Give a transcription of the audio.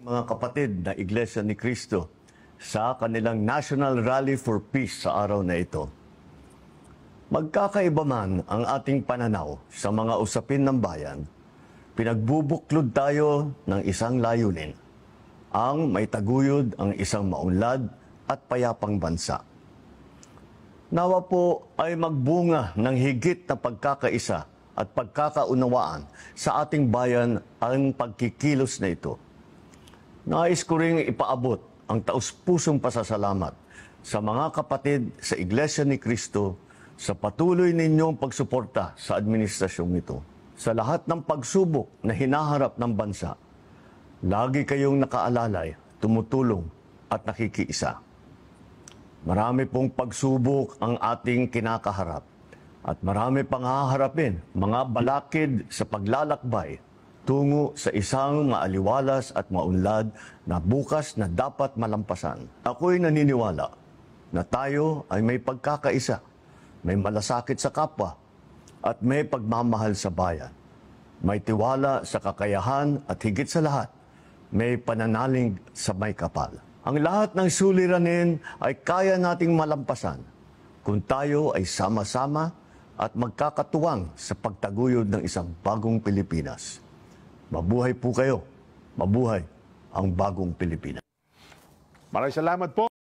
Mga kapatid na Iglesia ni Cristo sa kanilang National Rally for Peace sa araw na ito. Magkakaiba man ang ating pananaw sa mga usapin ng bayan, pinagbubuklod tayo ng isang layunin, ang maitaguyod ang isang maunlad at payapang bansa. Nawa po ay magbunga ng higit na pagkakaisa at pagkakaunawaan sa ating bayan ang pagkikilos na ito. Nais ko ring ipaabot ang taus-pusong pasasalamat sa mga kapatid sa Iglesia ni Cristo sa patuloy ninyong pagsuporta sa administrasyong ito. Sa lahat ng pagsubok na hinaharap ng bansa, lagi kayong nakaalalay, tumutulong at nakikiisa. Marami pong pagsubok ang ating kinakaharap at marami pang haharapin mga balakid sa paglalakbay tungo sa isang maaliwalas at maunlad na bukas na dapat malampasan. Ako'y naniniwala na tayo ay may pagkakaisa, may malasakit sa kapwa, at may pagmamahal sa bayan. May tiwala sa kakayahan at higit sa lahat, may pananalig sa may kapal. Ang lahat ng suliranin ay kaya nating malampasan kung tayo ay sama-sama at magkakatuwang sa pagtaguyod ng isang bagong Pilipinas. Mabuhay po kayo. Mabuhay ang bagong Pilipinas. Maraming salamat po.